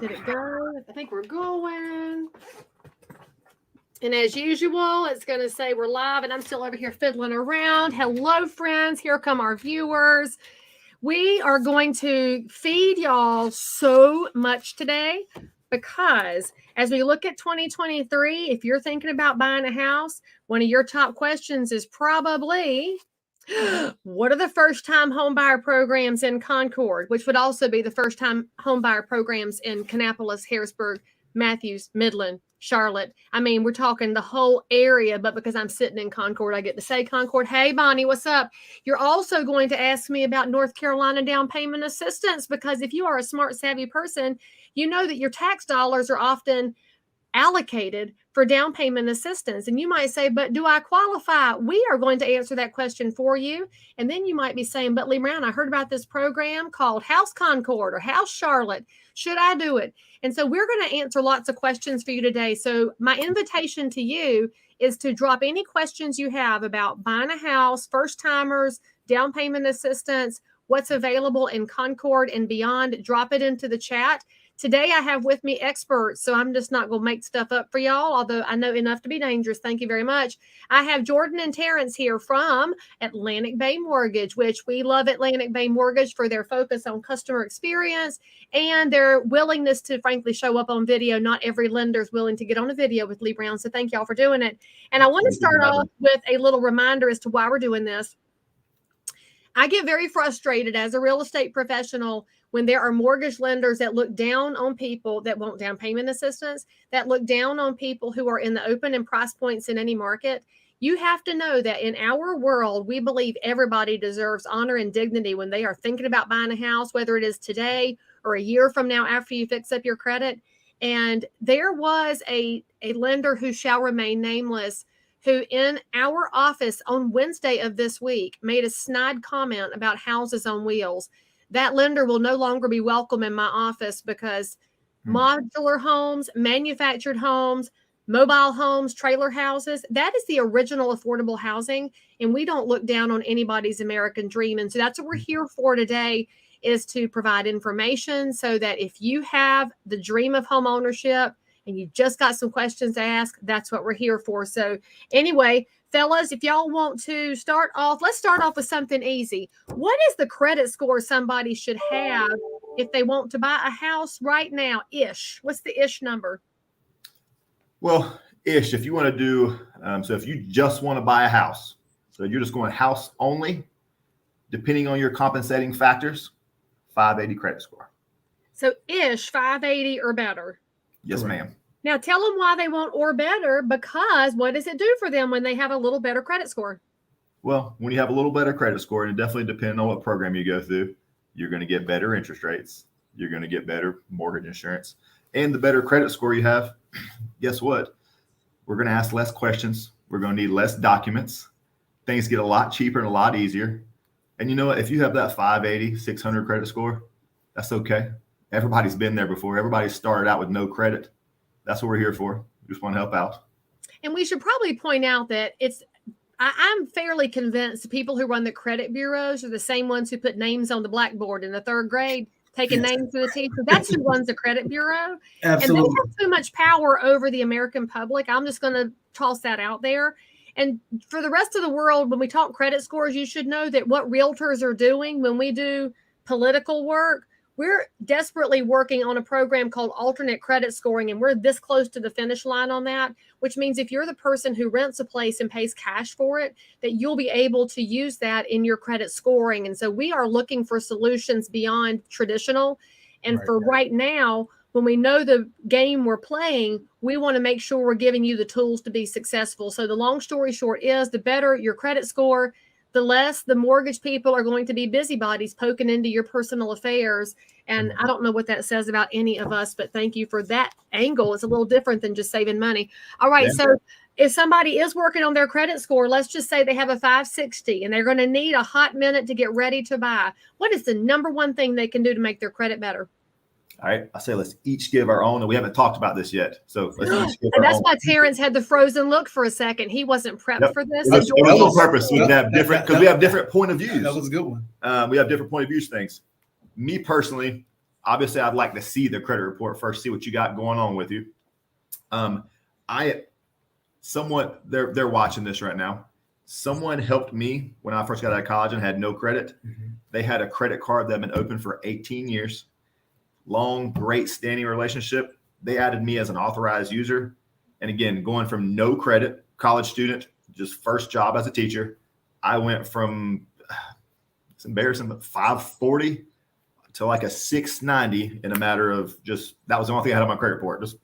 Did it go? I think we're going. And as usual, it's going to say we're live, and I'm still over here fiddling around. Hello, friends. Here come our viewers. We are going to feed y'all so much today because as we look at 2023, if you're thinking about buying a house, one of your top questions is probably, what are the first-time homebuyer programs in Concord, which would also be the first-time homebuyer programs in Kannapolis, Harrisburg, Matthews, Midland, Charlotte. I mean, we're talking the whole area, but because I'm sitting in Concord, I get to say Concord. Hey, Bonnie, what's up? You're also going to ask me about North Carolina down payment assistance, because if you are a smart, savvy person, you know that your tax dollars are often allocated for down payment assistance. And you might say, but do I qualify? We are going to answer that question for you. And then you might be saying, but Leigh Brown, I heard about this program called House Concord or House Charlotte. Should I do it? And so we're going to answer lots of questions for you today. So my invitation to you is to drop any questions you have about buying a house, first timers, down payment assistance, what's available in Concord and beyond. Drop it into the chat. Today, I have with me experts, so I'm just not going to make stuff up for y'all, although I know enough to be dangerous. Thank you very much. I have Jordan and Terrence here from Atlantic Bay Mortgage, which we love Atlantic Bay Mortgage for their focus on customer experience and their willingness to, frankly, show up on video. Not every lender is willing to get on a video with Leigh Brown, so thank y'all for doing it. And I want to start off with a little reminder as to why we're doing this. I get very frustrated as a real estate professional when there are mortgage lenders that look down on people that want down payment assistance, that look down on people who are in the open and price points in any market. You have to know that in our world, we believe everybody deserves honor and dignity when they are thinking about buying a house, whether it is today or a year from now after you fix up your credit. And there was a lender who shall remain nameless who in our office on Wednesday of this week made a snide comment about houses on wheels. That lender will no longer be welcome in my office because modular homes, manufactured homes, mobile homes, trailer houses, that is the original affordable housing. And we don't look down on anybody's American dream. And so that's what we're here for today, is to provide information so that if you have the dream of home ownership and you just got some questions to ask, that's what we're here for. So anyway, fellas, if y'all want to start off, let's start off with something easy. What is the credit score somebody should have if they want to buy a house right now? Ish. What's the ish number? Well, ish, if you want to do, so if you just want to buy a house, so you're just going house only, depending on your compensating factors, 580 credit score. So ish, 580 or better. Yes, ma'am. Now tell them why they want or better, because what does it do for them when they have a little better credit score? Well, when you have a little better credit score, and it definitely depends on what program you go through, you're going to get better interest rates. You're going to get better mortgage insurance. And the better credit score you have, guess what? We're going to ask less questions. We're going to need less documents. Things get a lot cheaper and a lot easier. And you know what? If you have that 580, 600 credit score, that's okay. Everybody's been there before. Everybody started out with no credit. That's what we're here for. We just want to help out. And we should probably point out that I'm fairly convinced people who run the credit bureaus are the same ones who put names on the blackboard in the third grade, taking names for the teacher. That's who runs the credit bureau. Absolutely. And they have so much power over the American public. I'm just going to toss that out there. And for the rest of the world, when we talk credit scores, you should know that what realtors are doing when we do political work, we're desperately working on a program called alternate credit scoring, and we're this close to the finish line on that, which means if you're the person who rents a place and pays cash for it, that you'll be able to use that in your credit scoring. And so we are looking for solutions beyond traditional. And for right now, when we know the game we're playing, we want to make sure we're giving you the tools to be successful. So the long story short is, the better your credit score, the less the mortgage people are going to be busybodies poking into your personal affairs. And I don't know what that says about any of us, but thank you for that angle. It's a little different than just saving money. All right. Yeah. So if somebody is working on their credit score, let's just say they have a 560 and they're going to need a hot minute to get ready to buy. What is the number one thing they can do to make their credit better? All right. I say let's each give our own, and we haven't talked about this yet. So let's each give and our that's own. why Terrence had the frozen look for a second. He wasn't prepped for this. It was on purpose. We have different, because we have different point of views. That was a good one. We have different point of views things. Me personally, obviously I'd like to see the credit report first, see what you got going on with you. They're watching this right now. Someone helped me when I first got out of college and had no credit. Mm-hmm. They had a credit card that had been open for 18 years. Long, great standing relationship. They added me as an authorized user. And again, going from no credit, college student, just first job as a teacher, I went from, it's embarrassing, but 540 to like a 690 in a matter of just, that was the only thing I had on my credit report. Just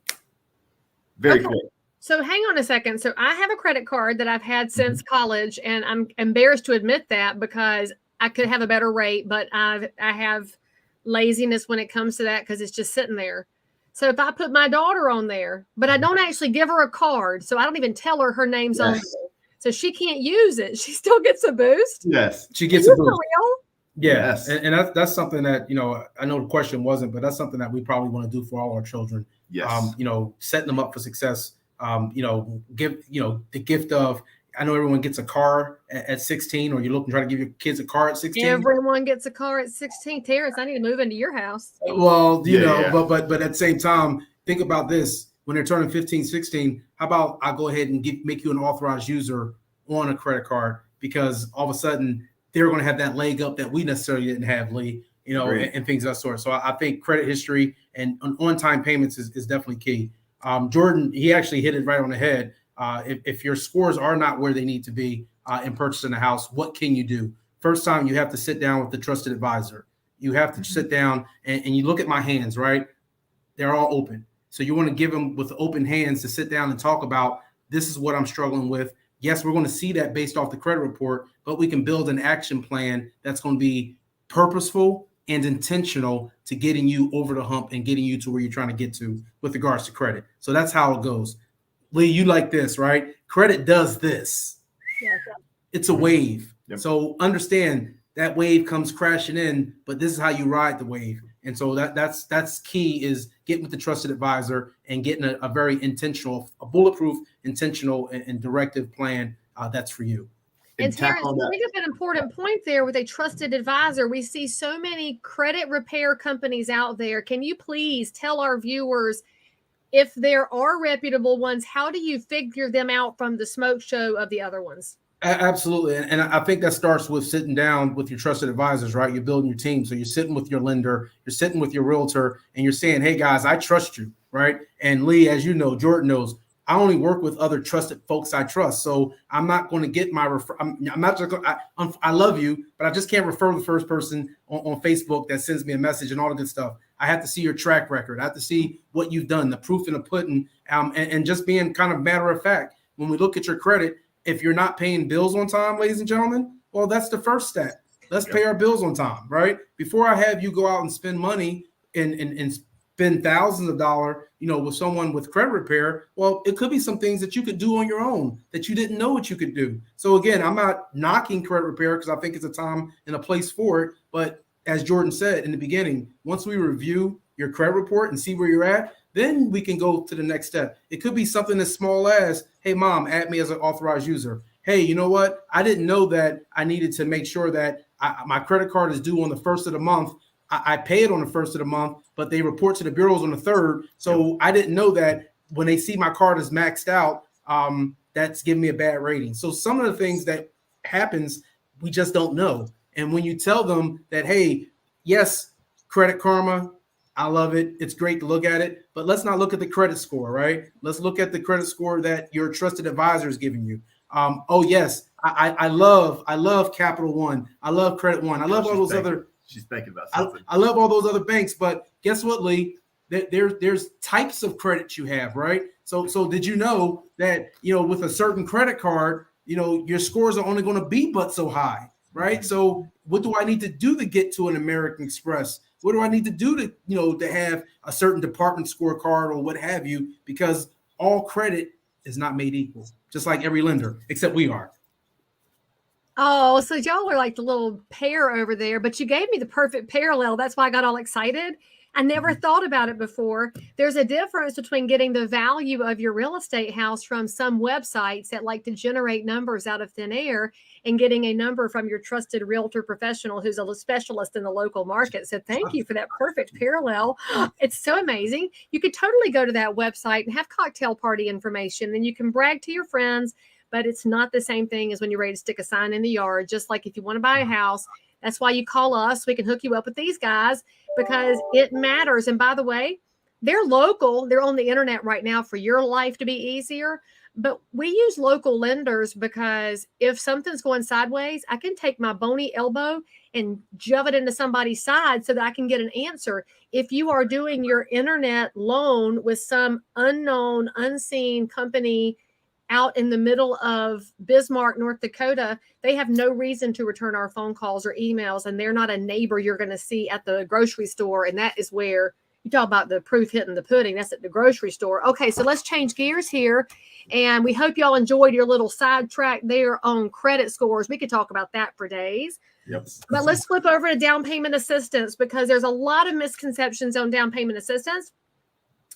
very quick. So hang on a second. So I have a credit card that I've had since college, and I'm embarrassed to admit that because I could have a better rate, but I have laziness when it comes to that because it's just sitting there. So if I put my daughter on there, but I don't actually give her a card, so I don't even tell her name's on there, so she can't use it, she still gets a boost? Yes. She gets a boost. For real? Yes. And that's something that, I know the question wasn't, but that's something that we probably want to do for all our children. Yes. Setting them up for success. Give the gift of, I know everyone gets a car at 16, or you're looking to try to give your kids a car at 16. Everyone gets a car at 16. Terrence, I need to move into your house. Well, but at the same time, think about this. When they're turning 15, 16, how about I go ahead and make you an authorized user on a credit card, because all of a sudden they're going to have that leg up that we necessarily didn't have, Leigh, and things of that sort. So I think credit history and on-time payments is definitely key. Jordan, he actually hit it right on the head. If your scores are not where they need to be in purchasing a house, what can you do? First time, you have to sit down with the trusted advisor. You have to sit down and you look at my hands, right? They're all open. So you want to give them with open hands to sit down and talk about, this is what I'm struggling with. Yes, we're going to see that based off the credit report, but we can build an action plan that's going to be purposeful and intentional to getting you over the hump and getting you to where you're trying to get to with regards to credit. So that's how it goes. Leigh, you like this, right? Credit does this. Yeah. It's a wave. Yep. So understand that wave comes crashing in, but this is how you ride the wave. And so that's key, is getting with the trusted advisor and getting a very intentional, a bulletproof, intentional and directive plan that's for you. And Terrence, I think of an important point there with a trusted advisor. We see so many credit repair companies out there. Can you please tell our viewers, if there are reputable ones, how do you figure them out from the smoke show of the other ones? Absolutely. And I think that starts with sitting down with your trusted advisors, right? You're building your team. So you're sitting with your lender, you're sitting with your realtor, and you're saying, hey, guys, I trust you, right? And Leigh, as you know, Jordan knows, I only work with other trusted folks I trust. So I'm not going to get my I'm not just going I love you, but I just can't refer the first person on Facebook that sends me a message and all the good stuff. I have to see your track record. I have to see what you've done, the proof in the pudding, and just being kind of matter of fact. When we look at your credit, if you're not paying bills on time, ladies and gentlemen, well, that's the first step. Let's pay our bills on time, right? Before I have you go out and spend money and spend thousands of dollars, with someone with credit repair, well, it could be some things that you could do on your own that you didn't know what you could do. So again, I'm not knocking credit repair because I think it's a time and a place for it. But as Jordan said in the beginning, once we review your credit report and see where you're at, then we can go to the next step. It could be something as small as, hey, mom, add me as an authorized user. Hey, you know what? I didn't know that I needed to make sure that my credit card is due on the first of the month. I pay it on the first of the month, but they report to the bureaus on the third. So I didn't know that when they see my card is maxed out, that's giving me a bad rating. So some of the things that happens, we just don't know. And when you tell them that, hey, yes, Credit Karma, I love it. It's great to look at it, but let's not look at the credit score, right? Let's look at the credit score that your trusted advisor is giving you. Oh yes, I love Capital One. I love Credit One. I love all those other. She's thinking about something. I love all those other banks, but guess what, Leigh? There's types of credit you have, right? So did you know that with a certain credit card, your scores are only going to be but so high, right? So what do I need to do to get to an American Express? What do I need to do to have a certain department scorecard or what have you? Because all credit is not made equal, just like every lender, except we are. Oh, so y'all are like the little pair over there, but you gave me the perfect parallel. That's why I got all excited. I never thought about it before. There's a difference between getting the value of your real estate house from some websites that like to generate numbers out of thin air and getting a number from your trusted realtor professional who's a specialist in the local market. So thank you for that perfect parallel. It's so amazing. You could totally go to that website and have cocktail party information, and you can brag to your friends, but it's not the same thing as when you're ready to stick a sign in the yard. Just like if you want to buy a house, that's why you call us. We can hook you up with these guys because it matters. And by the way, they're local. They're on the internet right now for your life to be easier. But we use local lenders because if something's going sideways, I can take my bony elbow and shove it into somebody's side so that I can get an answer. If you are doing your internet loan with some unknown, unseen company out in the middle of Bismarck, North Dakota, they have no reason to return our phone calls or emails, and they're not a neighbor you're going to see at the grocery store. And that is where you talk about the proof hitting the pudding. That's at the grocery store. Okay, so let's change gears here. And we hope y'all enjoyed your little sidetrack there on credit scores. We could talk about that for days. Yep. But let's flip over to down payment assistance because there's a lot of misconceptions on down payment assistance.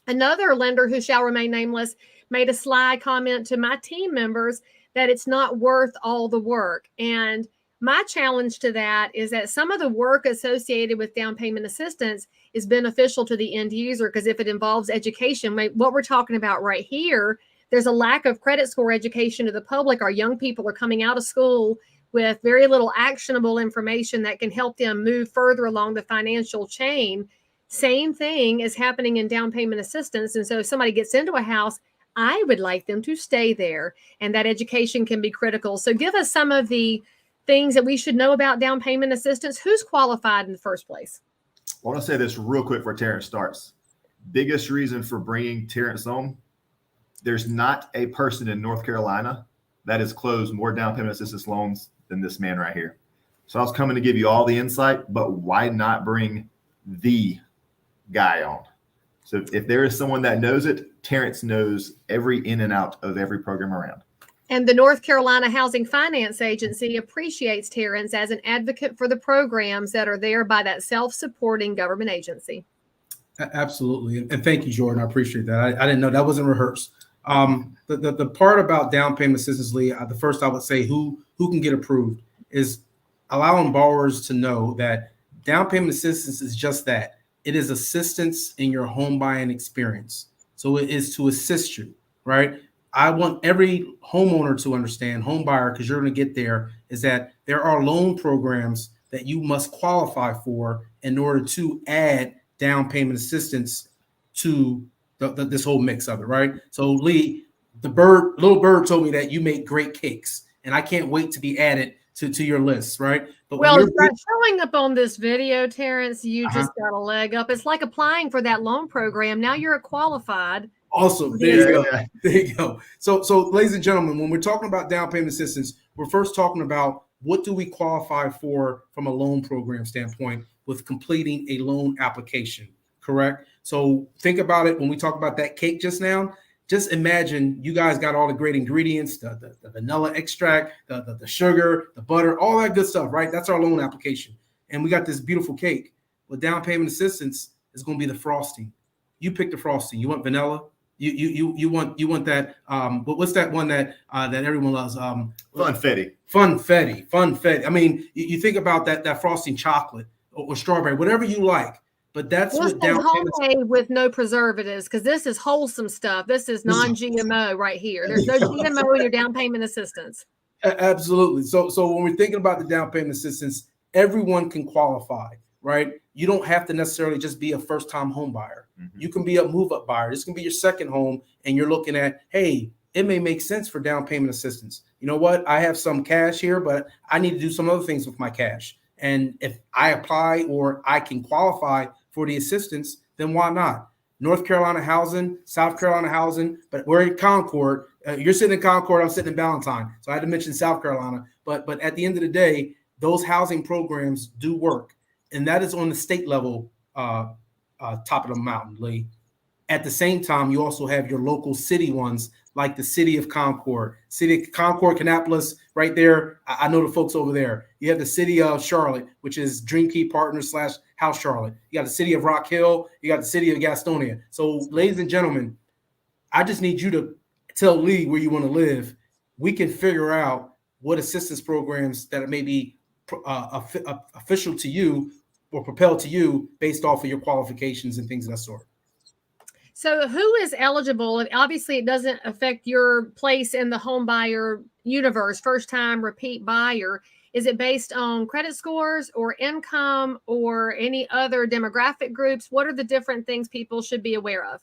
Another lender who shall remain nameless made a sly comment to my team members that it's not worth all the work. And my challenge to that is that some of the work associated with down payment assistance is beneficial to the end user because if it involves education, what we're talking about right here, there's a lack of credit score education to the public. Our young people are coming out of school with very little actionable information that can help them move further along the financial chain. Same thing is happening in down payment assistance. And so if somebody gets into a house, I would like them to stay there, and that education can be critical. So give us some of the things that we should know about down payment assistance. Who's qualified in the first place? I want to say this real quick before Terrence starts. Biggest reason for bringing Terrence on, there's not a person in North Carolina that has closed more down payment assistance loans than this man right here. So I was coming to give you all the insight, but why not bring the guy on? So if there is someone that knows it, Terrence knows every in and out of every program around. And the North Carolina Housing Finance Agency appreciates Terrence as an advocate for the programs that are there by that self-supporting government agency. Absolutely. And thank you, Jordan. I appreciate that. I didn't know that wasn't rehearsed. The part about down payment assistance, Leigh, the first I would say who can get approved is allowing borrowers to know that down payment assistance is just that. It is assistance in your home buying experience. So it is to assist you, right? I want every homeowner to understand, home buyer, because you're going to get there, is that there are loan programs that you must qualify for in order to add down payment assistance to this whole mix of it, right? So Leigh, little bird told me that you make great cakes, and I can't wait to be added to your list, right? But well, by showing up on this video, Terrence, you just got a leg up. It's like applying for that loan program. Now you're qualified. Awesome. There you go. There you go. So, ladies and gentlemen, when we're talking about down payment assistance, we're first talking about what do we qualify for from a loan program standpoint with completing a loan application, correct? So think about it when we talk about that cake just now. Just imagine you guys got all the great ingredients, the vanilla extract, the sugar, the butter, all that good stuff, right? That's our loan application. And we got this beautiful cake. With down payment assistance is going to be the frosting. You pick the frosting. You want vanilla? You want that what's that one that everyone loves? Funfetti. I mean, you think about that frosting chocolate or strawberry, whatever you like. But that's what down payment with no preservatives, because this is wholesome stuff. This is non-GMO right here. There's no GMO in your down payment assistance. Absolutely. So when we're thinking about the down payment assistance, everyone can qualify, right? You don't have to necessarily just be a first-time home buyer. Mm-hmm. You can be a move-up buyer. This can be your second home, and you're looking at, hey, it may make sense for down payment assistance. You know what? I have some cash here, but I need to do some other things with my cash. And if I apply or I can qualify for the assistance, then why not? North Carolina housing, South Carolina housing, but we're in Concord. You're sitting in Concord, I'm sitting in Ballantyne. So I had to mention South Carolina. But at the end of the day, those housing programs do work. And that is on the state level, top of the mountain, Leigh. At the same time, you also have your local city ones, like the city of Concord, Kannapolis, right there. I know the folks over there. You have the city of Charlotte, which is Dream Key Partners / House Charlotte. You got the city of Rock Hill. You got the city of Gastonia. So, ladies and gentlemen, I just need you to tell Leigh where you want to live. We can figure out what assistance programs that may be official to you or propelled to you based off of your qualifications and things of that sort. So who is eligible? And obviously, it doesn't affect your place in the home buyer universe, first time repeat buyer. Is it based on credit scores or income or any other demographic groups? What are the different things people should be aware of?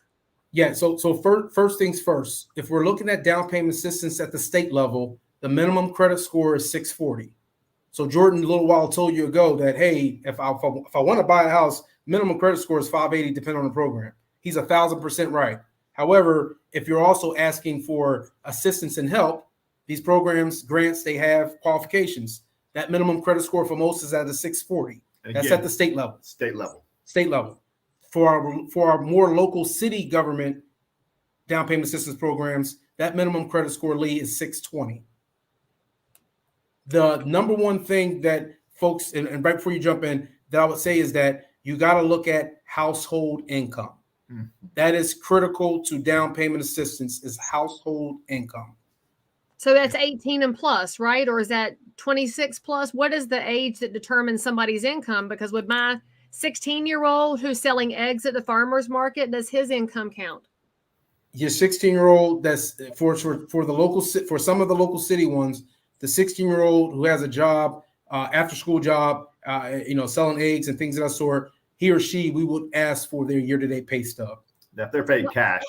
Yeah, so first things first, if we're looking at down payment assistance at the state level, the minimum credit score is 640. So Jordan, a little while told you ago that, hey, if I want to buy a house, minimum credit score is 580, depending on the program. He's 1,000% right. However, if you're also asking for assistance and help, these programs, grants, they have qualifications. That minimum credit score for most is at a 640. Again, that's at the state level. State level. For our more local city government down payment assistance programs, that minimum credit score, Leigh, is 620. The number one thing that folks, and right before you jump in, that I would say is that you got to look at household income. Mm-hmm. That is critical to down payment assistance, is household income. So that's 18 and plus, right? Or is that 26 plus? What is the age that determines somebody's income? Because with my 16-year-old who's selling eggs at the farmer's market, does his income count? Your 16-year-old, that's for the local, for some of the local city ones, the 16-year-old who has a job, after school job, selling eggs and things of that sort, he or she, we would ask for their year-to-date pay stub. If they're paid cash,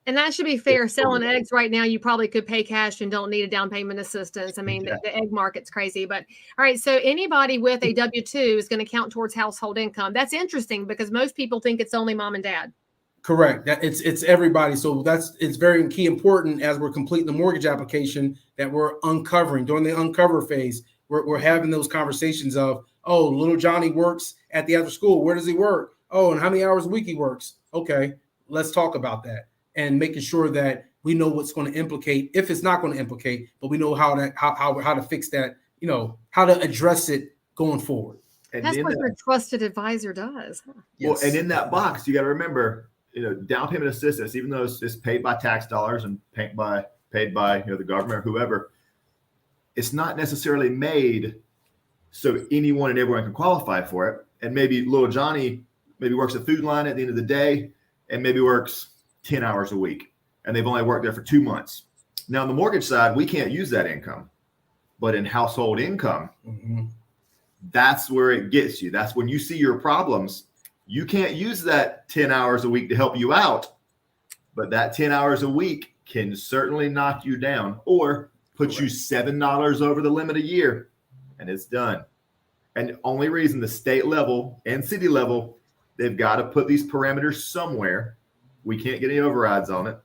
And that should be fair. Selling eggs right now, you probably could pay cash and don't need a down payment assistance. I mean, the egg market's crazy. But all right, so anybody with a W-2 is going to count towards household income. That's interesting because most people think it's only mom and dad. Correct. It's everybody. So it's very key important as we're completing the mortgage application that we're uncovering during the uncover phase. We're having those conversations of, oh, little Johnny works at the after school. Where does he work? Oh, and how many hours a week he works? Okay, let's talk about that. And making sure that we know what's going to implicate, if it's not going to implicate, but we know how to fix that, how to address it going forward. And that's what your trusted advisor does. Huh? Well, yes. And in that box, you got to remember, down payment assistance, even though it's paid by tax dollars and paid by the government or whoever, it's not necessarily made so anyone and everyone can qualify for it. And maybe little Johnny maybe works a food line at the end of the day and maybe works 10 hours a week, and they've only worked there for 2 months. Now, on the mortgage side, we can't use that income, but in household income, that's where it gets you. That's when you see your problems. You can't use that 10 hours a week to help you out, but that 10 hours a week can certainly knock you down or put you $7 over the limit a year, and it's done. And the only reason the state level and city level, they've got to put these parameters somewhere. We can't get any overrides on it.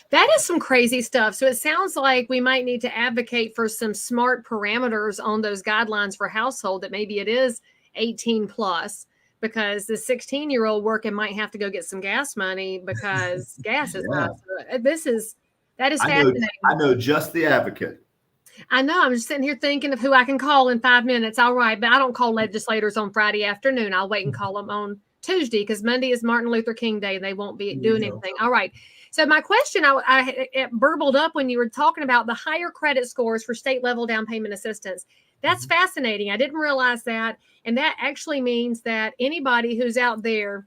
That is some crazy stuff. So it sounds like we might need to advocate for some smart parameters on those guidelines for household, that maybe it is 18 plus, because the 16-year-old working might have to go get some gas money because gas is not. That is fascinating. I know just the advocate. I know. I'm just sitting here thinking of who I can call in 5 minutes. All right. But I don't call legislators on Friday afternoon. I'll wait and call them on Tuesday because Monday is Martin Luther King Day and they won't be doing anything. All right. So my question, it burbled up when you were talking about the higher credit scores for state level down payment assistance. That's fascinating. I didn't realize that. And that actually means that anybody who's out there,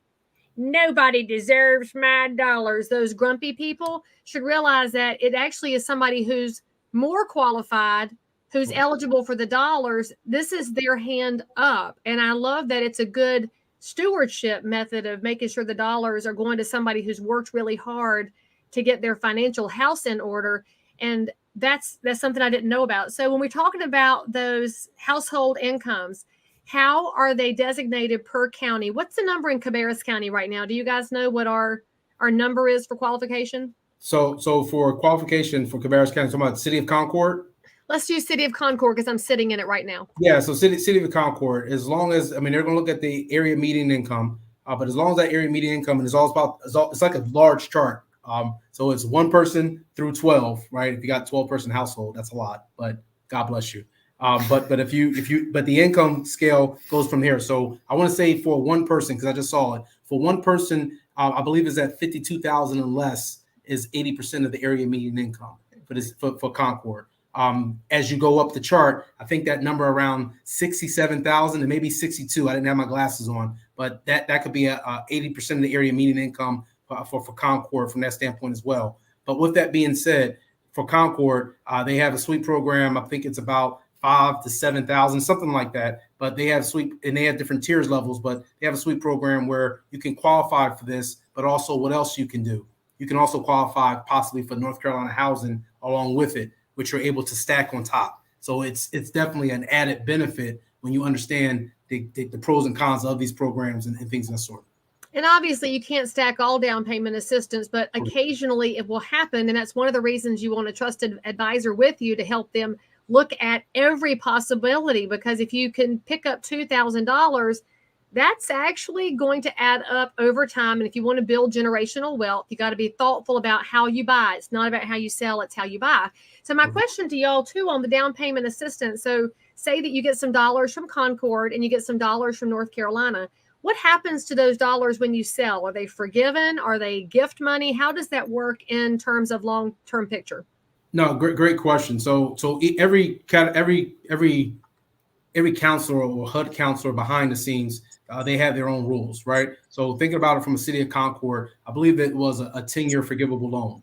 nobody deserves my dollars, those grumpy people should realize that it actually is somebody who's more qualified, who's eligible for the dollars. This is their hand up. And I love that it's a good stewardship method of making sure the dollars are going to somebody who's worked really hard to get their financial house in order. And that's something I didn't know about. So when we're talking about those household incomes, how are they designated per county? What's the number in Cabarrus County right now? Do you guys know what our number is for qualification? So for qualification for Cabarrus County, talking about the city of Concord. Let's do City of Concord because I'm sitting in it right now. Yeah, so city of Concord, as long as, they're going to look at the area median income, but as long as that area median income, and it's like a large chart. So it's one person through 12, right? If you got 12-person household, that's a lot, but God bless you. But the income scale goes from here. So I want to say for one person, because I just saw it, for one person, I believe is at 52,000 and less is 80% of the area median income for Concord. As you go up the chart, I think that number around 67,000 and maybe 62. I didn't have my glasses on, but that could be a 80% of the area median income for Concord from that standpoint as well. But with that being said, for Concord, they have a sweep program. I think it's about 5,000 to 7,000, something like that. But they have sweep, and they have different tiers levels. But they have a sweep program where you can qualify for this. But also, what else you can do? You can also qualify possibly for North Carolina housing along with it, which you're able to stack on top. So it's definitely an added benefit when you understand the pros and cons of these programs and things of that sort. And obviously you can't stack all down payment assistance, but occasionally it will happen. And that's one of the reasons you want a trusted advisor with you to help them look at every possibility, because if you can pick up $2,000, that's actually going to add up over time. And if you want to build generational wealth, you got to be thoughtful about how you buy. It's not about how you sell, it's how you buy. So my question to y'all too on the down payment assistance. So say that you get some dollars from Concord and you get some dollars from North Carolina. What happens to those dollars when you sell? Are they forgiven? Are they gift money? How does that work in terms of long-term picture? No, great question. So every counselor or HUD counselor behind the scenes, they have their own rules, right? So thinking about it from the city of Concord, I believe it was a 10-year forgivable loan.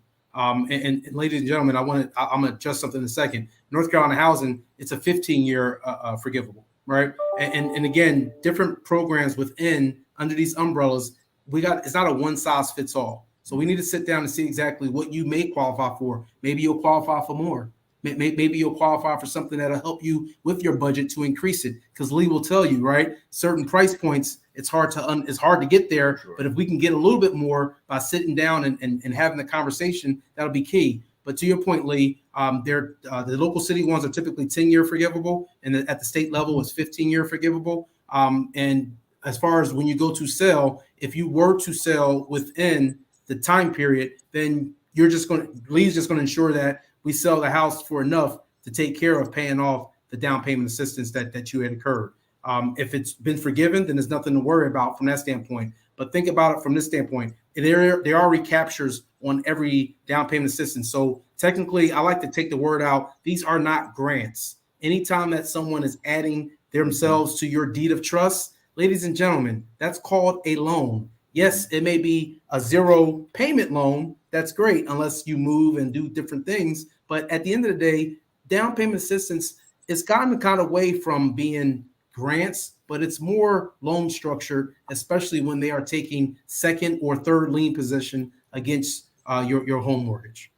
And ladies and gentlemen, I'm going to adjust something in a second. North Carolina housing, it's a 15-year forgivable, right? And again, different programs within under these umbrellas, it's not a one size fits all. So we need to sit down and see exactly what you may qualify for. Maybe you'll qualify for more. Maybe you'll qualify for something that'll help you with your budget to increase it. Because Leigh will tell you, right? Certain price points, it's hard to get there. Sure. But if we can get a little bit more by sitting down and having the conversation, that'll be key. But to your point, Leigh, the local city ones are typically 10-year forgivable, and at the state level, it's 15-year forgivable. And as far as when you go to sell, if you were to sell within the time period, then Lee's just going to ensure that we sell the house for enough to take care of paying off the down payment assistance that you had incurred. If it's been forgiven, then there's nothing to worry about from that standpoint. But think about it from this standpoint. There are recaptures on every down payment assistance. So technically, I like to take the word out. These are not grants. Anytime that someone is adding themselves to your deed of trust, ladies and gentlemen, that's called a loan. Yes, it may be a zero payment loan. That's great, unless you move and do different things. But at the end of the day, down payment assistance has gotten kind of away from being grants, but it's more loan structure, especially when they are taking second or third lien position against your home mortgage.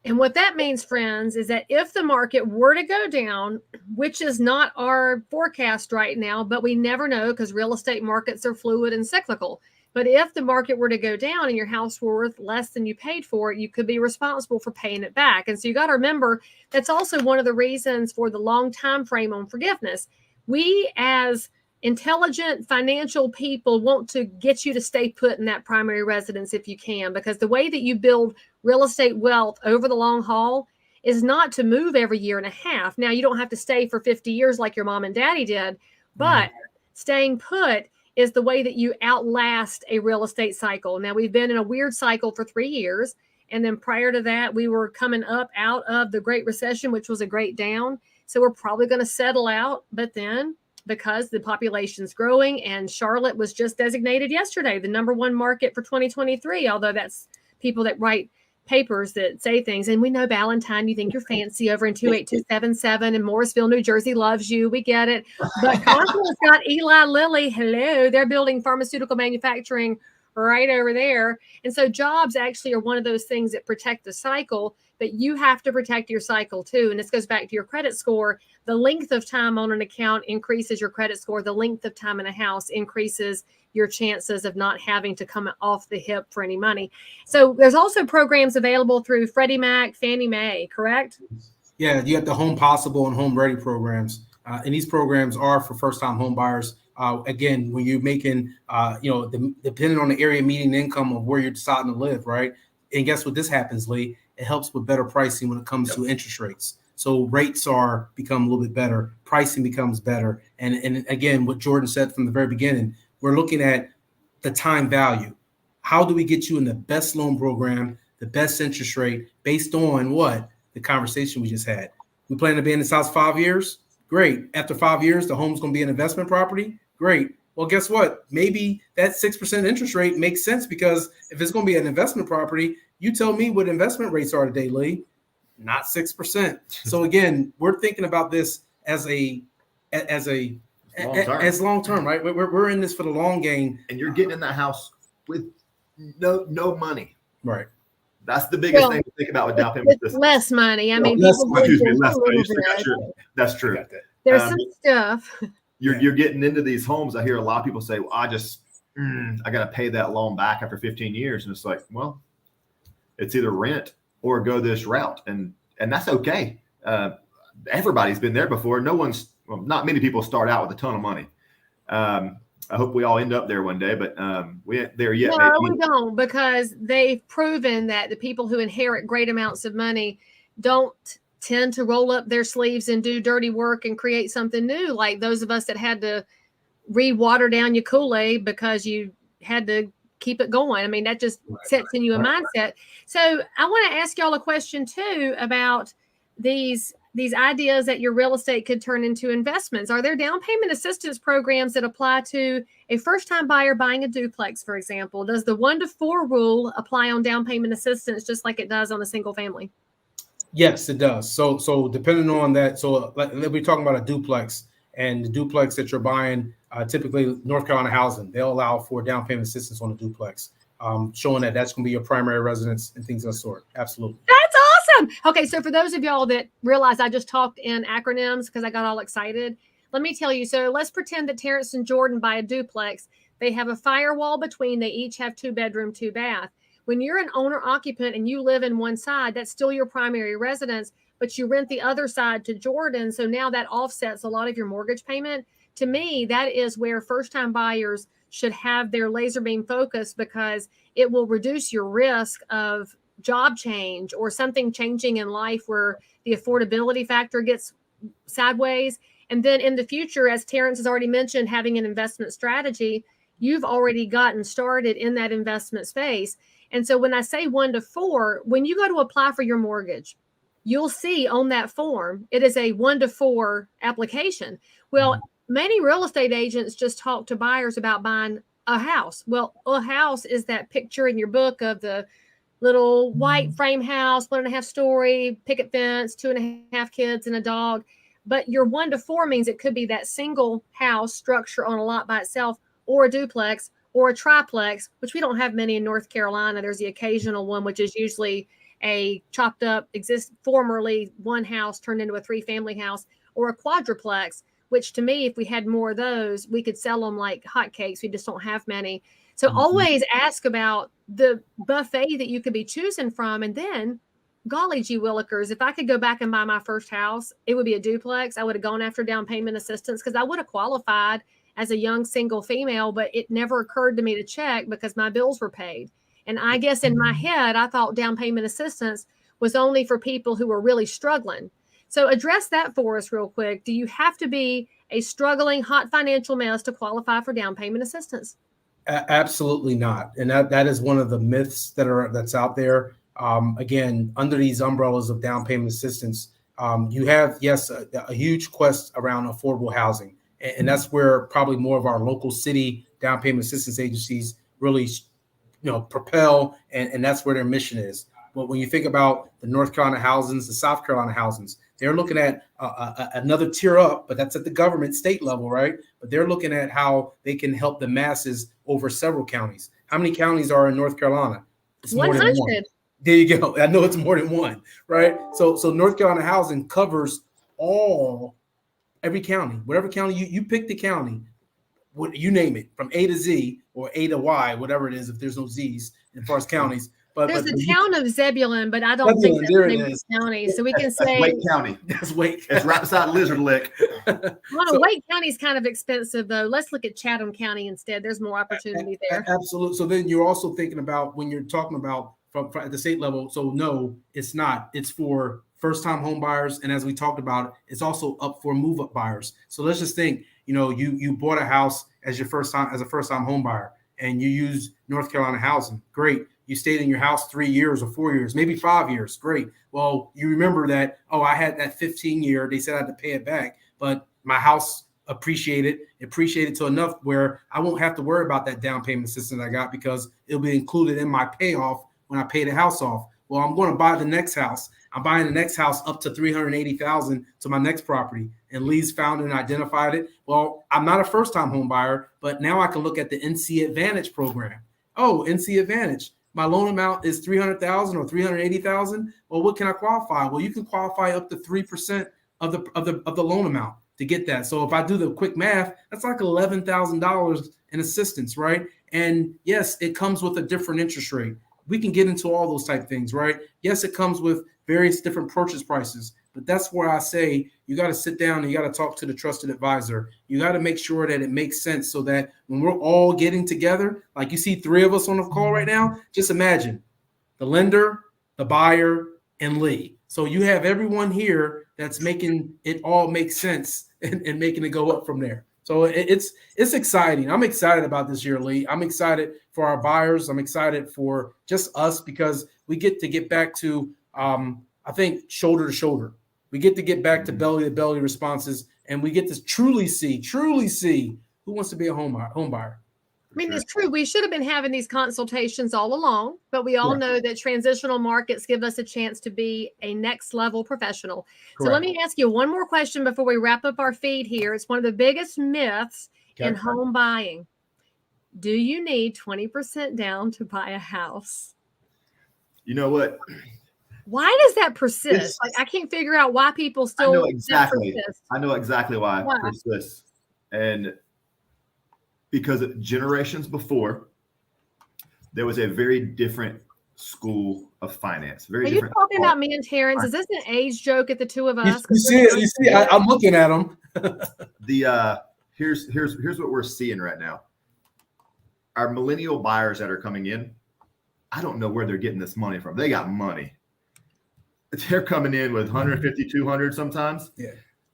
And what that means, friends, is that if the market were to go down, which is not our forecast right now, but we never know because real estate markets are fluid and cyclical. But if the market were to go down and your house were worth less than you paid for it, you could be responsible for paying it back. And so you got to remember, that's also one of the reasons for the long time frame on forgiveness. We as intelligent financial people want to get you to stay put in that primary residence if you can, because the way that you build real estate wealth over the long haul is not to move every year and a half. Now, you don't have to stay for 50 years like your mom and daddy did, but staying put is the way that you outlast a real estate cycle. Now, we've been in a weird cycle for 3 years. And then prior to that, we were coming up out of the Great Recession, which was a great down. So we're probably going to settle out. But then because the population's growing, and Charlotte was just designated yesterday the #1 market for 2023, although that's people that write papers that say things. And we know, Valentine, you think you're fancy over in 28277, and Morrisville, New Jersey loves you. We get it. But Concord's got Eli Lilly. Hello. They're building pharmaceutical manufacturing right over there. And so jobs actually are one of those things that protect the cycle, but you have to protect your cycle too. And this goes back to your credit score. The length of time on an account increases your credit score. The length of time in a house increases your chances of not having to come off the hip for any money. So there's also programs available through Freddie Mac, Fannie Mae, correct? Yeah, you have the Home Possible and Home Ready programs. And these programs are for first-time home buyers. Again, when you're making, depending on the area median income of where you're deciding to live, right? And guess what this happens, Leigh? It helps with better pricing when it comes to interest rates. So rates become a little bit better, pricing becomes better. And again, what Jordan said from the very beginning, we're looking at the time value. How do we get you in the best loan program, the best interest rate based on what? The conversation we just had. We plan to be in this house 5 years? Great. After 5 years, the home's going to be an investment property? Great. Well, guess what? Maybe that 6% interest rate makes sense, because if it's going to be an investment property, you tell me what investment rates are today, Leigh. Not 6%. So again, we're thinking about this as long term, right? We're in this for the long game. And you're getting in that house with no money. Right. That's the biggest thing to think about with down payment systems. Less money. I mean, less money. That's true. There's some stuff. You're getting into these homes. I hear a lot of people say, well, I got to pay that loan back after 15 years. And it's like, well, it's either rent or go this route. And that's okay. Everybody's been there before. Not many people start out with a ton of money. I hope we all end up there one day, but we ain't there yet. No, we don't, because they've proven that the people who inherit great amounts of money don't tend to roll up their sleeves and do dirty work and create something new, like those of us that had to re-water down your Kool-Aid because you had to keep it going. I mean, that just sets in you a mindset. So I want to ask y'all a question too about these ideas that your real estate could turn into investments. Are there down payment assistance programs that apply to a first-time buyer buying a duplex, for example? Does the 1 to 4 rule apply on down payment assistance just like it does on a single family? Yes, it does. So depending on that, so we're talking about a duplex, and the duplex that you're buying, typically North Carolina housing, they'll allow for down payment assistance on a duplex, showing that that's going to be your primary residence and things of that sort. Absolutely. That's awesome. Okay, so for those of y'all that realize I just talked in acronyms because I got all excited, let me tell you. So let's pretend that Terrence and Jordan buy a duplex. They have a firewall between. They each have 2 bedroom, 2 bath. When you're an owner occupant and you live in one side, that's still your primary residence, but you rent the other side to Jordan. So now that offsets a lot of your mortgage payment. To me, that is where first-time buyers should have their laser beam focus, because it will reduce your risk of job change or something changing in life where the affordability factor gets sideways. And then in the future, as Terrence has already mentioned, having an investment strategy, you've already gotten started in that investment space. And so when I say 1 to 4, when you go to apply for your mortgage, you'll see on that form, it is a 1 to 4 application. Well, many real estate agents just talk to buyers about buying a house. Well, a house is that picture in your book of the little white frame house, 1.5 story, picket fence, 2.5 kids and a dog. But your 1 to 4 means it could be that single house structure on a lot by itself, or a duplex, or a triplex, which we don't have many in North Carolina. There's the occasional one, which is usually a chopped up, formerly one house turned into a 3-family house, or a quadruplex, which to me, if we had more of those, we could sell them like hotcakes. We just don't have many. So always ask about the buffet that you could be choosing from. And then, golly gee willikers, if I could go back and buy my first house, it would be a duplex. I would have gone after down payment assistance because I would have qualified as a young single female, but it never occurred to me to check because my bills were paid. And I guess in my head, I thought down payment assistance was only for people who were really struggling. So address that for us real quick. Do you have to be a struggling, hot financial mess to qualify for down payment assistance? Absolutely not. And that is one of the myths that's out there. Again, under these umbrellas of down payment assistance, you have, yes, a huge quest around affordable housing. And that's where probably more of our local city down payment assistance agencies really, propel, and that's where their mission is. But when you think about the North Carolina housings, the South Carolina housings, they're looking at another tier up, but that's at the government state level, right? But they're looking at how they can help the masses over several counties. How many counties are in North Carolina? It's 100. more than one. There you go. I know it's more than one, right? So North Carolina housing covers every county, whatever county you pick the county, you name it, from A to Z or A to Y, whatever it is, if there's no Z's as far as counties. But there's a town of Zebulon, but I don't think that's the name of the county. So we can say Wake County. That's Wake. It's right beside Lizard Lick. Wake County is kind of expensive, though. Let's look at Chatham County instead. There's more opportunity there. Absolutely. So then you're also thinking about, when you're talking about at the state level. So no, it's not. It's for first-time home buyers, and as we talked about, it's also up for move-up buyers. So let's just think, you bought a house as a first-time home buyer, and you use North Carolina housing. Great. You stayed in your house 3 years or 4 years, maybe 5 years. Great. Well, you remember that, I had that 15-year, they said I had to pay it back, but my house appreciated to enough where I won't have to worry about that down payment assistance I got, because it'll be included in my payoff when I pay the house off. Well, I'm going to buy the next house. I'm buying the next house up to $380,000 to my next property. And Leigh's found and identified it. Well, I'm not a first-time home buyer, but now I can look at the NC Advantage program. Oh, NC Advantage. My loan amount is $300,000 or $380,000. Well, what can I qualify? Well, you can qualify up to 3% of the loan amount to get that. So if I do the quick math, that's like $11,000 in assistance, right? And yes, it comes with a different interest rate. We can get into all those type things, right? Yes, it comes with various different purchase prices, but that's where I say you got to sit down and you got to talk to the trusted advisor. You got to make sure that it makes sense, so that when we're all getting together, like you see 3 of us on the call right now, just imagine the lender, the buyer, and Leigh. So you have everyone here that's making it all make sense and making it go up from there. So it's exciting. I'm excited about this year, Leigh. I'm excited for our buyers. I'm excited for just us, because we get back to, I think, shoulder to shoulder. We get back to belly responses, and we get to truly see who wants to be a home buyer. I mean, it's true. We should have been having these consultations all along, but we all know that transitional markets give us a chance to be a next level professional. Correct. So let me ask you one more question before we wrap up our feed here. It's one of the biggest myths in home buying. Do you need 20% down to buy a house? You know what? Why does that persist? I can't figure out why people still I know exactly why it persists. And because generations before, there was a very different school of finance. Are you talking about me and Terrence? Is this an age joke at the two of us? You see, I'm looking at them. Here's what we're seeing right now. Our millennial buyers that are coming in, I don't know where they're getting this money from. They got money. They're coming in with 150, 200 sometimes. Yeah.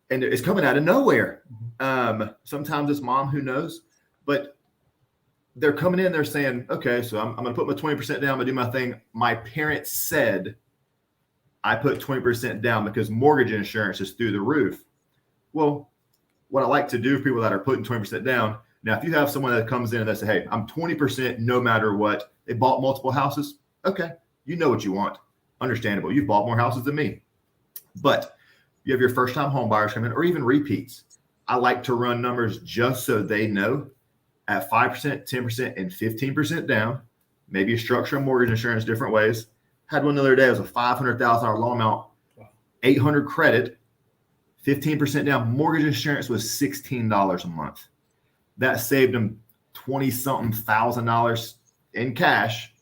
And it's coming out of nowhere. Sometimes it's mom, who knows? But they're coming in, they're saying, okay, so I'm going to put my 20% down, I'm going to do my thing. My parents said I put 20% down because mortgage insurance is through the roof. Well, what I like to do for people that are putting 20% down, now, if you have someone that comes in and they say, hey, I'm 20% no matter what, they bought multiple houses, okay, you know what you want. Understandable. You've bought more houses than me. But you have your first-time home buyers come in, or even repeats. I like to run numbers just so they know at 5%, 10%, and 15% down, maybe you structure a mortgage insurance different ways. Had one the other day, it was a $500,000 loan amount, 800 credit, 15% down. Mortgage insurance was $16 a month. That saved them $20-something thousand in cash.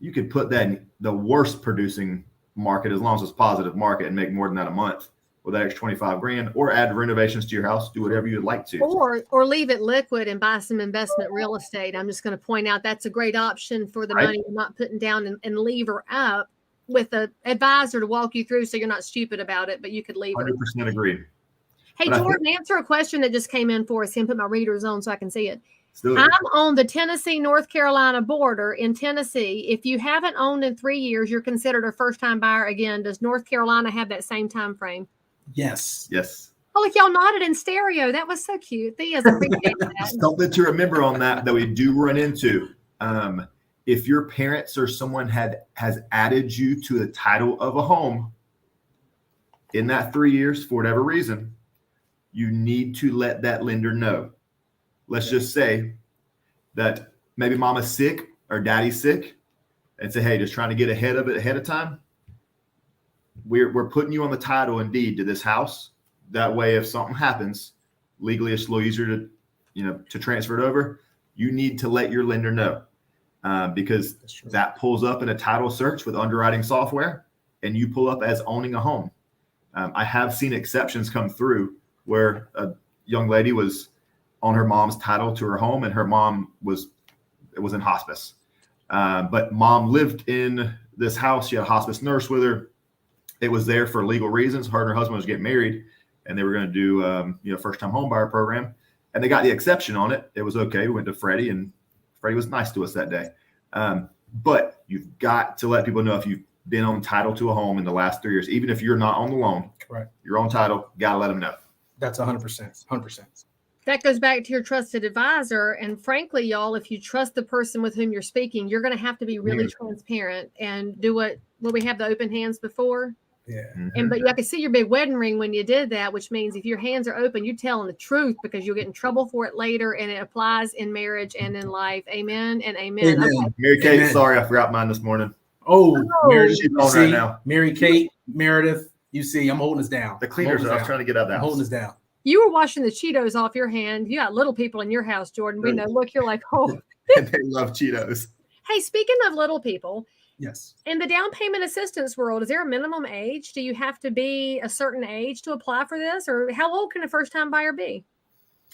You could put that in the worst producing market, as long as it's positive market, and make more than that a month with that extra 25 grand, or add renovations to your house, do whatever you'd like to. Or leave it liquid and buy some investment real estate. I'm just going to point out that's a great option for the money you're not putting down, and lever up with an advisor to walk you through, so you're not stupid about it, but you could leave 100% agreed. Hey, Jordan, answer a question that just came in for us. Can put my readers on so I can see it. I'm on the Tennessee-North Carolina border in Tennessee. If you haven't owned in 3 years, you're considered a first-time buyer again. Does North Carolina have that same time frame? Yes. Oh, look, y'all nodded in stereo. That was so cute. Thea's appreciate that. Something to remember on that we do run into. If your parents or someone has added you to the title of a home in that 3 years, for whatever reason, you need to let that lender know. Let's just say that maybe mama's sick or daddy's sick, and say, hey, just trying to get ahead of time. We're putting you on the title and deed to this house. That way, if something happens, legally it's a little easier to transfer it over. You need to let your lender know, because that pulls up in a title search with underwriting software, and you pull up as owning a home. I have seen exceptions come through where a young lady was on her mom's title to her home, and her mom was in hospice. But mom lived in this house. She had a hospice nurse with her. It was there for legal reasons. Her and her husband was getting married, and they were going to do first-time home buyer program, and they got the exception on it. It was okay. We went to Freddie, and Freddie was nice to us that day. But you've got to let people know if you've been on title to a home in the last 3 years, even if you're not on the loan, Correct. You're on title. Got to let them know. That's 100%. 100%. That goes back to your trusted advisor. And frankly, y'all, if you trust the person with whom you're speaking, you're going to have to be really transparent and do what we have the open hands before. Yeah. And but I could see your big wedding ring when you did that, which means if your hands are open, you're telling the truth because you'll get in trouble for it later, and it applies in marriage and in life. Amen and amen. Amen. Okay. Mary Kate, Amen. sorry, I forgot mine this morning. Mary, She's on right now. Mary Kate, Meredith, you see, I'm holding us down. The cleaners, I was trying to get out of the I'm house. holding us down. You were washing the Cheetos off your hand. You got little people in your house, Jordan. We know. Look, you're like, oh. And they love Cheetos. Hey, speaking of little people, yes. In the down payment assistance world, is there a minimum age? Do you have to be a certain age to apply for this? Or how old can a first-time buyer be?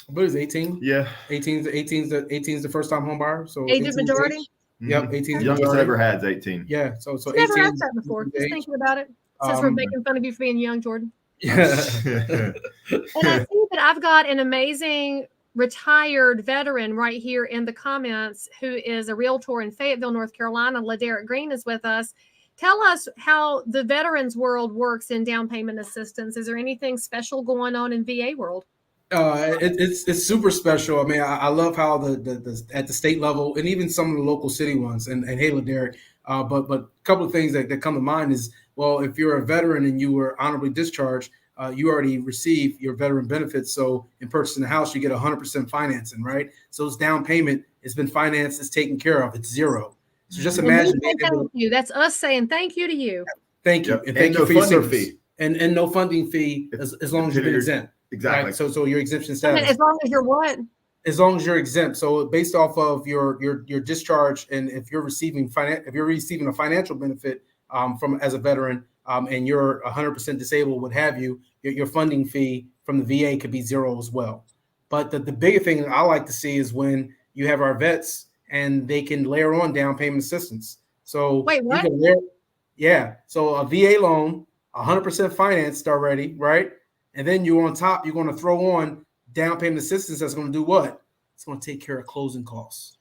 What is 18? Yeah. 18 is the first-time home buyer. So age of majority? Yep, 18 Youngest ever had is 18. Yeah, so 18. Never asked that before. Just thinking about it. Since we're making fun of you for being young, Jordan. Yeah. And I see that I've got an amazing retired veteran right here in the comments who is a realtor in Fayetteville, North Carolina. LaDerek Green is with us. Tell us how the veterans world works in down payment assistance. Is there anything special going on in VA world? It's super special. I mean, I love how the at the state level and even some of the local city ones. And hey, LaDerek, but a couple of things that come to mind is, well, if you're a veteran and you were honorably discharged, you already receive your veteran benefits. So in purchasing a house, you get 100% financing, right? So it's down payment. It's been financed. It's taken care of. It's zero. So just imagine. Thank you. That's us saying thank you to you. Thank you. Yep. And thank no you for your funding service. fee. And no funding fee as long as you've been exempt. Exactly. Right? So your exemption status. As long as you're what? As long as you're exempt. So based off of your discharge, and if you're receiving a financial benefit from as a veteran, and you're 100% disabled, what have you, your funding fee from the VA could be zero as well. But the bigger thing I like to see is when you have our vets and they can layer on down payment assistance. So wait, what? So a VA loan, 100% financed already, right? And then you're on top, you're going to throw on down payment assistance that's going to do what? It's going to take care of closing costs.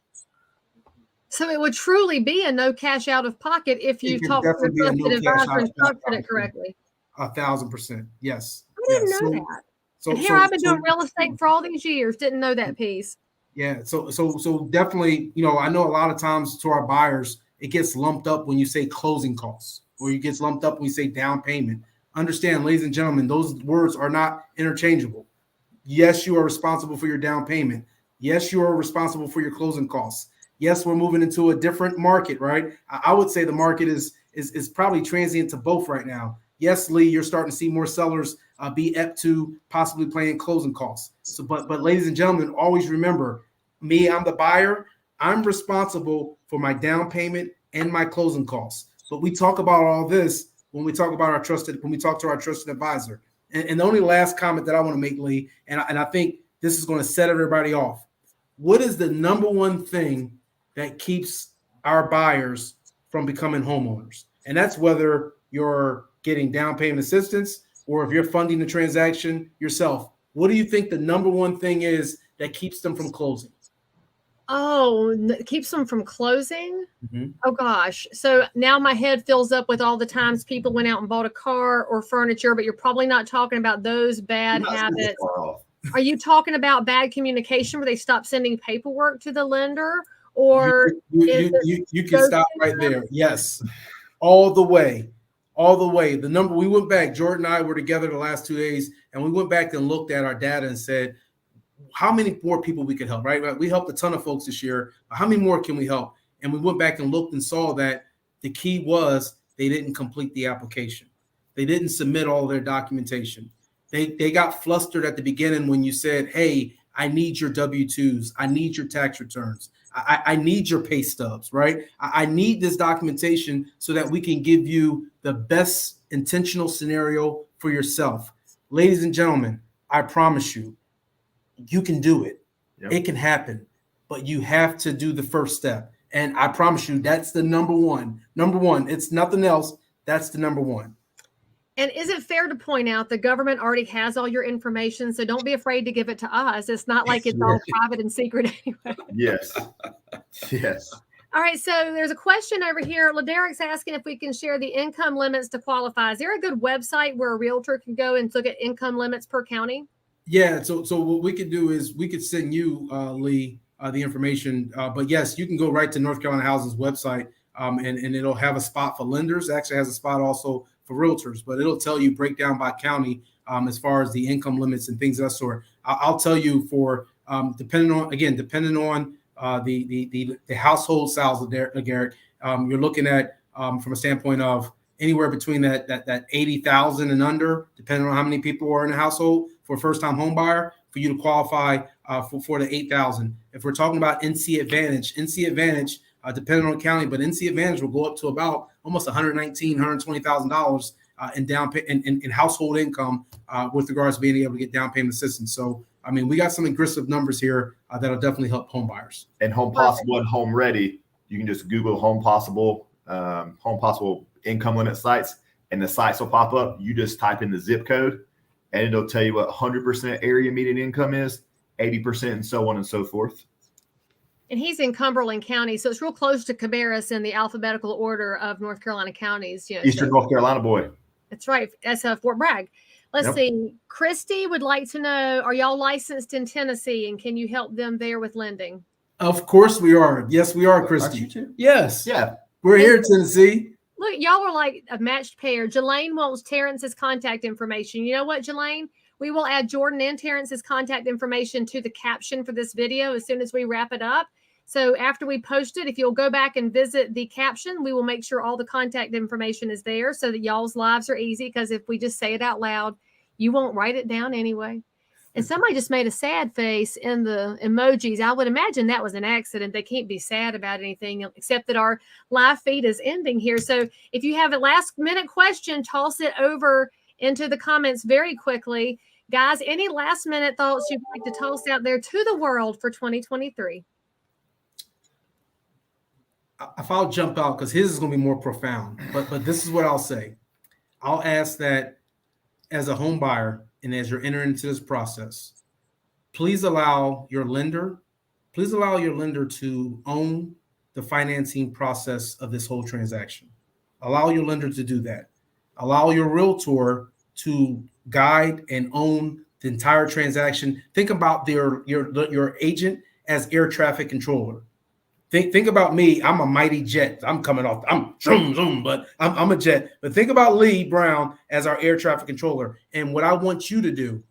So it would truly be a no cash out of pocket if you talk to your trusted advisor and structured it correctly. 1,000%. Yes. I didn't know that. And here I've been doing real estate for all these years. Didn't know that piece. Yeah. So definitely, I know a lot of times to our buyers, it gets lumped up when you say closing costs, or it gets lumped up when you say down payment. Understand, ladies and gentlemen, those words are not interchangeable. Yes, you are responsible for your down payment. Yes, you are responsible for your closing costs. Yes, we're moving into a different market, right? I would say the market is probably transient to both right now. Yes, Leigh, you're starting to see more sellers be apt to possibly paying closing costs. So, but ladies and gentlemen, always remember, me, I'm the buyer. I'm responsible for my down payment and my closing costs. But we talk about all this when we talk to our trusted advisor. And the only last comment that I want to make, Leigh, and I think this is going to set everybody off. What is the number one thing that keeps our buyers from becoming homeowners? And that's whether you're getting down payment assistance or if you're funding the transaction yourself. What do you think the number one thing is that keeps them from closing? Oh, keeps them from closing? Mm-hmm. Oh, gosh. So now my head fills up with all the times people went out and bought a car or furniture, but you're probably not talking about those bad habits. Are you talking about bad communication where they stop sending paperwork to the lender? Or you can stop right there. Yes. All the way. The number, we went back, Jordan and I were together the last 2 days, and we went back and looked at our data and said, how many more people we could help, right? We helped a ton of folks this year. How many more can we help? And we went back and looked and saw that the key was they didn't complete the application. They didn't submit all their documentation. They got flustered at the beginning when you said, hey, I need your W-2s. I need your tax returns. I need your pay stubs, right? I need this documentation so that we can give you the best intentional scenario for yourself. Ladies and gentlemen, I promise you, you can do it. Yep. It can happen, but you have to do the first step. And I promise you, that's the number one. Number one. It's nothing else. That's the number one. And is it fair to point out the government already has all your information, so don't be afraid to give it to us. It's not like it's all private and secret anyway. Yes. Yes. All right, so there's a question over here. Laderek's asking if we can share the income limits to qualify. Is there a good website where a realtor can go and look at income limits per county? Yeah, so what we could do is we could send you, Leigh, the information. But yes, you can go right to North Carolina House's website, and it'll have a spot for lenders. It actually has a spot also for realtors, but it'll tell you breakdown by county as far as the income limits and things of that sort. I'll tell you for depending on the household size of Garrett, you're looking at from a standpoint of anywhere between that 80,000 and under, depending on how many people are in the household for a first-time home buyer, for you to qualify for the 8,000. If we're talking about NC Advantage, depending on the county, but NC Advantage will go up to about almost $119,000, $120,000 in household income with regards to being able to get down payment assistance. So, I mean, we got some aggressive numbers here that'll definitely help home buyers. And Home Possible and Home Ready, you can just Google Home Possible income limit sites, and the sites will pop up. You just type in the zip code, and it'll tell you what 100% area median income is, 80%, and so on and so forth. And he's in Cumberland County, so it's real close to Cabarrus in the alphabetical order of North Carolina counties. Eastern North Carolina boy. That's right. That's Fort Bragg. Let's see. Christy would like to know, are y'all licensed in Tennessee, and can you help them there with lending? Of course we are. Yes, we are, Christy. Aren't you too? Yes. Yeah. We're here in Tennessee. Look, y'all are like a matched pair. Jelaine wants Terrence's contact information. You know what, Jelaine? We will add Jordan and Terrence's contact information to the caption for this video as soon as we wrap it up. So after we post it, if you'll go back and visit the caption, we will make sure all the contact information is there so that y'all's lives are easy. Because if we just say it out loud, you won't write it down anyway. And somebody just made a sad face in the emojis. I would imagine that was an accident. They can't be sad about anything except that our live feed is ending here. So if you have a last minute question, toss it over into the comments very quickly. Guys, any last minute thoughts you'd like to toss out there to the world for 2023? If I'll jump out, because his is going to be more profound, but this is what I'll say. I'll ask that as a home buyer and as you're entering into this process, please allow your lender to own the financing process of this whole transaction. Allow your lender to do that. Allow your realtor to guide and own the entire transaction. Think about your agent as air traffic controller. Think about me. I'm a mighty jet. I'm coming off. I'm zoom, zoom, but I'm a jet. But think about Leigh Brown as our air traffic controller. And what I want you to do,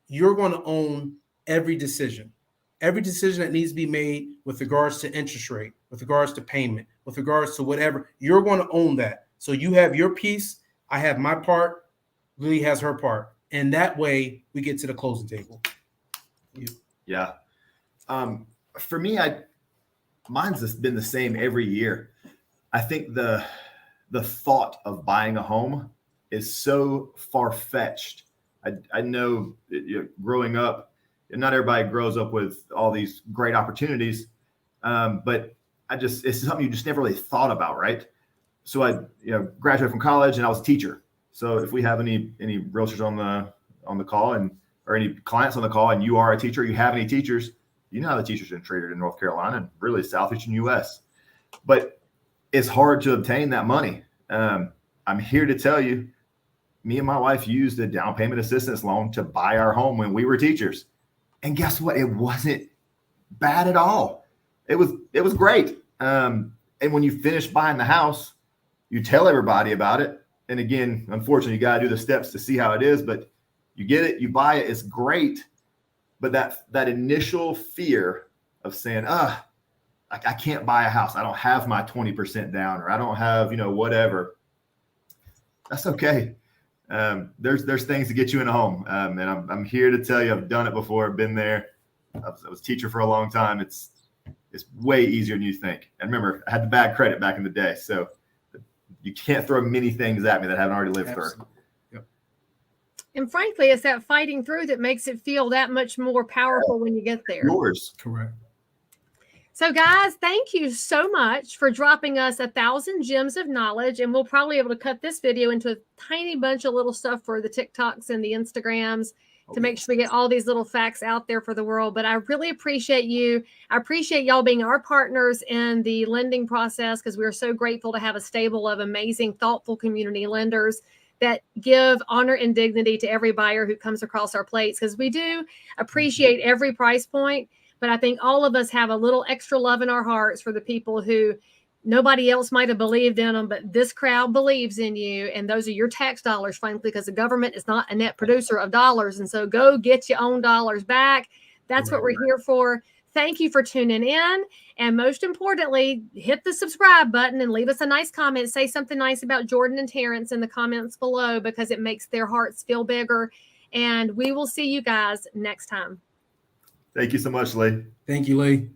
you're going to own every decision that needs to be made with regards to interest rate, with regards to payment, with regards to whatever. You're going to own that. So you have your piece. I have my part. Leigh has her part. And that way we get to the closing table. Yeah. For me, mine's just been the same every year. I think the thought of buying a home is so far-fetched. I know, growing up, not everybody grows up with all these great opportunities, but it's something you just never really thought about, right? So I graduated from college and I was a teacher. So if we have any realtors on the call or any clients on the call and you are a teacher, you have any teachers, you know how the teachers are treated in North Carolina and really southeastern U.S. But it's hard to obtain that money. I'm here to tell you, me and my wife used a down payment assistance loan to buy our home when we were teachers. And guess what? It wasn't bad at all. It was great. And when you finish buying the house, you tell everybody about it. And again, unfortunately, you got to do the steps to see how it is, but you get it, you buy it, it's great. But that initial fear of saying, I can't buy a house. I don't have my 20% down, or I don't have, whatever. That's okay. There's things to get you in a home. And I'm here to tell you, I've done it before. I've been there. I was a teacher for a long time. It's way easier than you think. And remember, I had the bad credit back in the day. So you can't throw many things at me that I haven't already lived through. And frankly, it's that fighting through that makes it feel that much more powerful when you get there. Yours. Correct. So, guys, thank you so much for dropping us 1,000 gems of knowledge. And we'll probably be able to cut this video into a tiny bunch of little stuff for the TikToks and the Instagrams to make sure we get all these little facts out there for the world. But I really appreciate you. I appreciate y'all being our partners in the lending process, because we're so grateful to have a stable of amazing, thoughtful community lenders that give honor and dignity to every buyer who comes across our plates, because we do appreciate every price point. But I think all of us have a little extra love in our hearts for the people who nobody else might have believed in them, but this crowd believes in you. And those are your tax dollars, frankly, because the government is not a net producer of dollars. And so go get your own dollars back. That's what we're here for. Thank you for tuning in. And most importantly, hit the subscribe button and leave us a nice comment. Say something nice about Jordan and Terrence in the comments below, because it makes their hearts feel bigger. And we will see you guys next time. Thank you so much, Leigh. Thank you, Leigh.